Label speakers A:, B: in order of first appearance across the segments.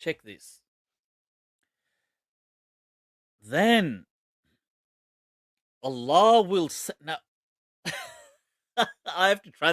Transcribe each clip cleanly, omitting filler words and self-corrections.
A: Check this. Then Allah will now I have to try.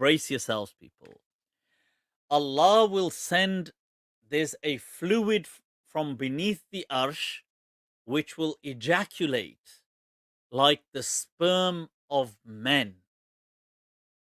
A: brace yourselves, people. Allah will send, there's a fluid from beneath the arsh which will ejaculate like the sperm of men.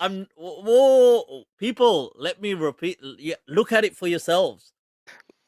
A: I'm whoa, people, let me repeat. Look at it for yourselves.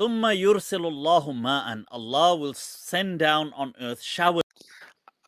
A: ثم يرسل الله ماء. Allah will send down on earth shower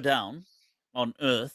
A: down on earth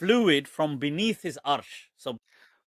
A: fluid from beneath his arsh. So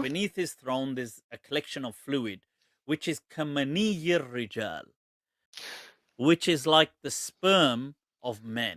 A: beneath his throne there's a collection of fluid which is kamaniyir rijal, which is like the sperm of men.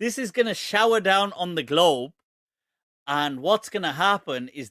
A: This is going to shower down on the globe, and what's going to happen is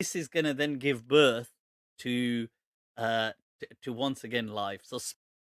A: this is going to then give birth to to once again life. So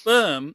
A: sperm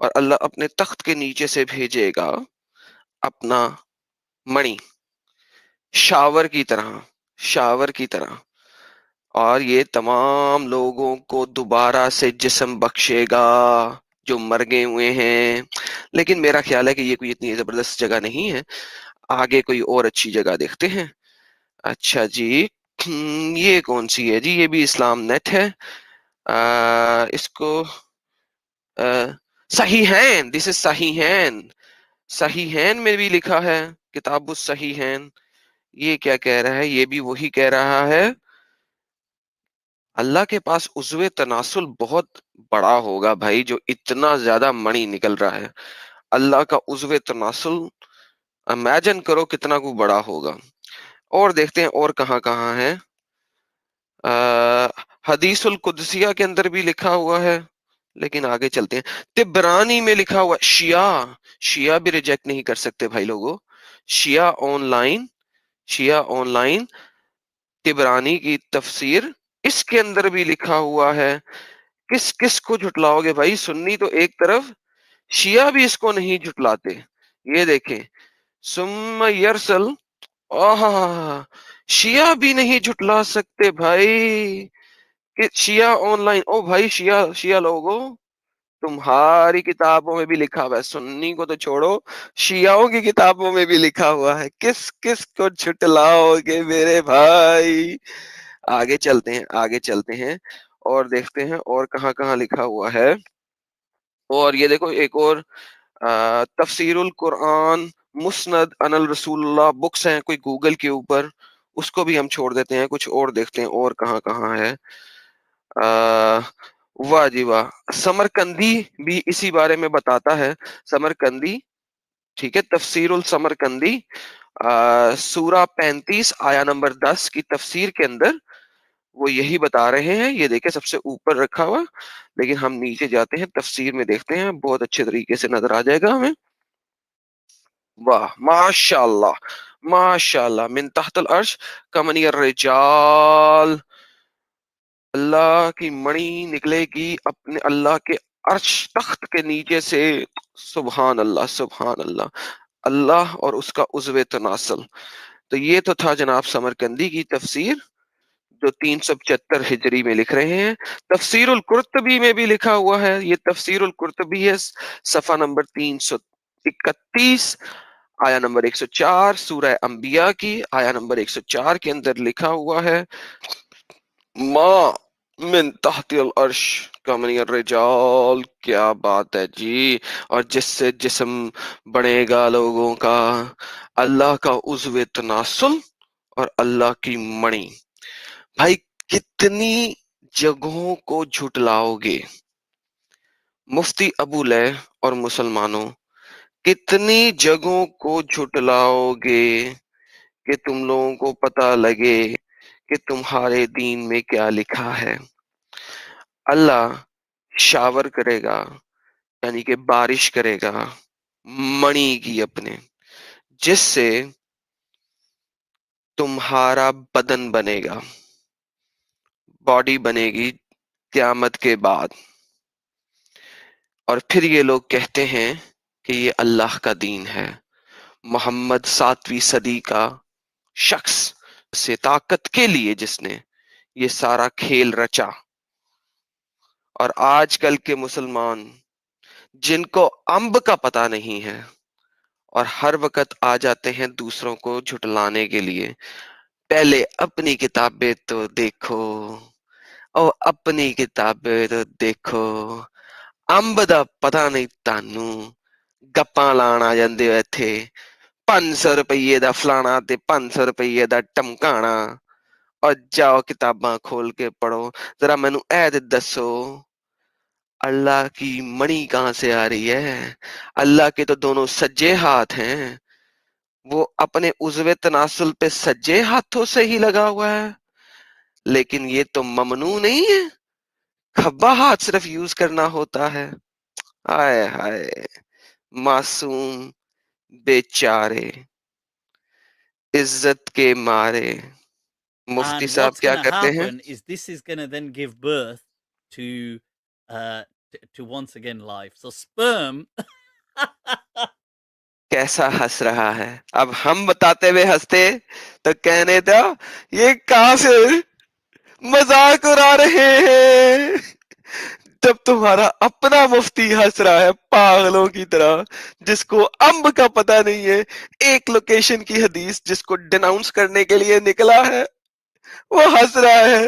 B: اور اللہ اپنے تخت کے نیچے سے بھیجے گا اپنا منی، shower کی طرح، شاور کی طرح، اور یہ تمام لوگوں کو دوبارہ سے جسم بخشے گا جو مر گئے ہوئے ہیں. لیکن میرا خیال ہے کہ یہ کوئی اتنی زبردست جگہ نہیں ہے، آگے کوئی اور اچھی جگہ دیکھتے ہیں. اچھا جی، یہ کون سی ہے جی؟ یہ بھی اسلام نیٹ ہے. اس کو صحیحین، دس از صحیحین، صحیحین میں بھی لکھا ہے کتاب الصحیحین. یہ کیا کہہ رہا ہے؟ یہ بھی وہی کہہ رہا ہے اللہ کے پاس عضو تناسل بہت بڑا ہوگا بھائی، جو اتنا زیادہ منی نکل رہا ہے. اللہ کا عضو تناسل امیجن کرو کتنا کو بڑا ہوگا. اور دیکھتے ہیں اور کہاں کہاں ہے. حدیث القدسیہ کے اندر بھی لکھا ہوا ہے، لیکن آگے چلتے ہیں. تبرانی میں لکھا ہوا، شیعہ بھی ریجیکٹ نہیں کر سکتے بھائی لوگوں. شیعہ آن لائن تبرانی کی تفسیر، اس کے اندر بھی لکھا ہوا ہے. کس کس کو جھٹلاؤ گے بھائی؟ سنی تو ایک طرف، شیعہ بھی اس کو نہیں جھٹلاتے. یہ دیکھیں، ثم یرسل، شیعہ بھی نہیں جھٹلا سکتے بھائی. کہ شیعہ آن لائن، او بھائی شیعہ لوگوں، تمہاری کتابوں میں بھی لکھا ہوا ہے، سنی کو تو چھوڑو، شیعوں کی کتابوں میں بھی لکھا ہوا ہے. کس کس کو جھٹلاؤ گے میرے بھائی؟ آگے چلتے ہیں اور دیکھتے ہیں اور کہاں کہاں لکھا ہوا ہے. اور یہ دیکھو ایک اور تفسیر القرآن مسند ان الرسول اللہ بکس ہیں کوئی گوگل کے اوپر، اس کو بھی ہم چھوڑ دیتے ہیں. کچھ اور دیکھتے ہیں اور کہاں کہاں ہے. واہ جی واہ، سمرکندی بھی اسی بارے میں بتاتا ہے. سمرکندی، ٹھیک ہے، تفسیر السمرکندی سورہ 35 آیا نمبر 10 کی تفسیر کے اندر وہ یہی بتا رہے ہیں. یہ دیکھیں سب سے اوپر رکھا ہوا، لیکن ہم نیچے جاتے ہیں تفسیر میں دیکھتے ہیں، بہت اچھے طریقے سے نظر آ جائے گا ہمیں. واہ ماشاء اللہ، ماشاء اللہ، من تحت العرش کمنی الرجال، اللہ کی منی نکلے گی اپنے اللہ کے عرش تخت کے نیچے سے. سبحان اللہ، سبحان اللہ، اللہ اور اس کا عضو تناسل. تو یہ تو تھا جناب سمرکندی کی تفسیر جو 375 ہجری میں لکھ رہے ہیں. تفسیر القرطبی میں بھی لکھا ہوا ہے، یہ تفسیر القرطبی ہے، صفحہ نمبر 331 آیا نمبر 104 سورہ انبیاء کی آیا نمبر 104 کے اندر لکھا ہوا ہے، ما من تحت العرش کمنی الرجال. کیا بات ہے جی! اور جس سے جسم بنے گا لوگوں کا، اللہ کا عضو تناسل اور اللہ کی منی. بھائی کتنی جگہوں کو جھٹلاؤ گے مفتی ابو لہ اور مسلمانوں، کتنی جگہوں کو جھٹلاؤ گے کہ تم لوگوں کو پتہ لگے کہ تمہارے دین میں کیا لکھا ہے. اللہ شاور کرے گا، یعنی کہ بارش کرے گا منی کی اپنے، جس سے تمہارا بدن بنے گا، باڈی بنے گی قیامت کے بعد. اور پھر یہ لوگ کہتے ہیں کہ یہ اللہ کا دین ہے. محمد 7ویں صدی کا شخص سے طاقت کے لیے جس نے یہ سارا کھیل رچا. اور آج کل کے مسلمان جن کو امب کا پتہ نہیں ہے اور ہر وقت آ جاتے ہیں دوسروں کو جھٹلانے کے لیے. پہلے اپنی کتابیں تو دیکھو، او اپنی کتابیں تو دیکھو، امب دا پتہ نہیں تانوں، گپاں لان آ جاندے ہو ایتھے، 500 روپیے دا فلانا تے 500 روپیے دا ٹمکانا. اور جاؤ کتاباں کھول کے پڑھو. ذرا مینوں اے تے دسو اللہ کی منی کہاں سے آ رہی ہے؟ اللہ کے تو دونوں سجے ہاتھ ہیں، وہ اپنے عضو تناسل پہ سجے ہاتھوں سے ہی لگا ہوا ہے. لیکن یہ تو ممنوع نہیں ہے، کھبا ہاتھ صرف یوز کرنا ہوتا ہے. ہائے ہائے معصوم بیچارے عزت کے مارے. مفتی
A: And
B: صاحب
A: what's
B: کیا
A: going to
B: کرتے ہیں؟
A: happen is this is going to then give birth to to once again life. So sperm
B: کیسا ہنس رہا ہے. اب ہم بتاتے ہوئے ہنستے تو کہنے تھا یہ کافر مذاق اڑا رہے ہیں. جب تمہارا اپنا مفتی ہنس رہا ہے پاگلوں کی طرح، جس کو امب کا پتہ نہیں ہے، ایک لوکیشن کی حدیث جس کو ڈیناؤنس کرنے کے لیے نکلا ہے، وہ ہنس رہا ہے.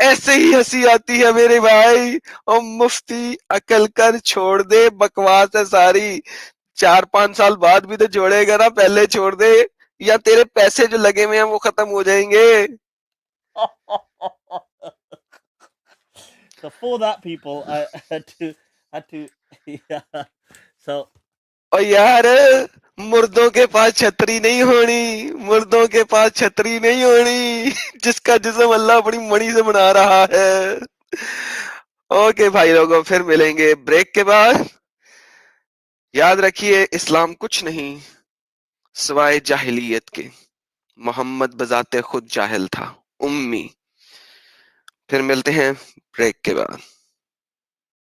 B: ایسے ہی ہنسی آتی ہے میرے بھائی. اور مفتی عقل کر چھوڑ دے، بکواس ہے ساری. 4-5 سال بعد بھی تو جوڑے گا نا، پہلے چھوڑ دے یا تیرے پیسے جو لگے ہوئے ہیں وہ ختم ہو جائیں گے.
A: So for that, people, I had to yeah. So
B: اور یار مردوں کے پاس چھتری نہیں ہونی، مردوں کے پاس چھتری نہیں ہونی جس کا جسم اللہ بڑی مڑی سے بنا رہا ہے. اوکے بھائی لوگوں، پھر ملیں گے بریک کے بعد. یاد رکھیے اسلام کچھ نہیں سوائے جاہلیت کے. محمد بذات خود جاہل تھا، امی. پھر ملتے ہیں بریک کے بعد.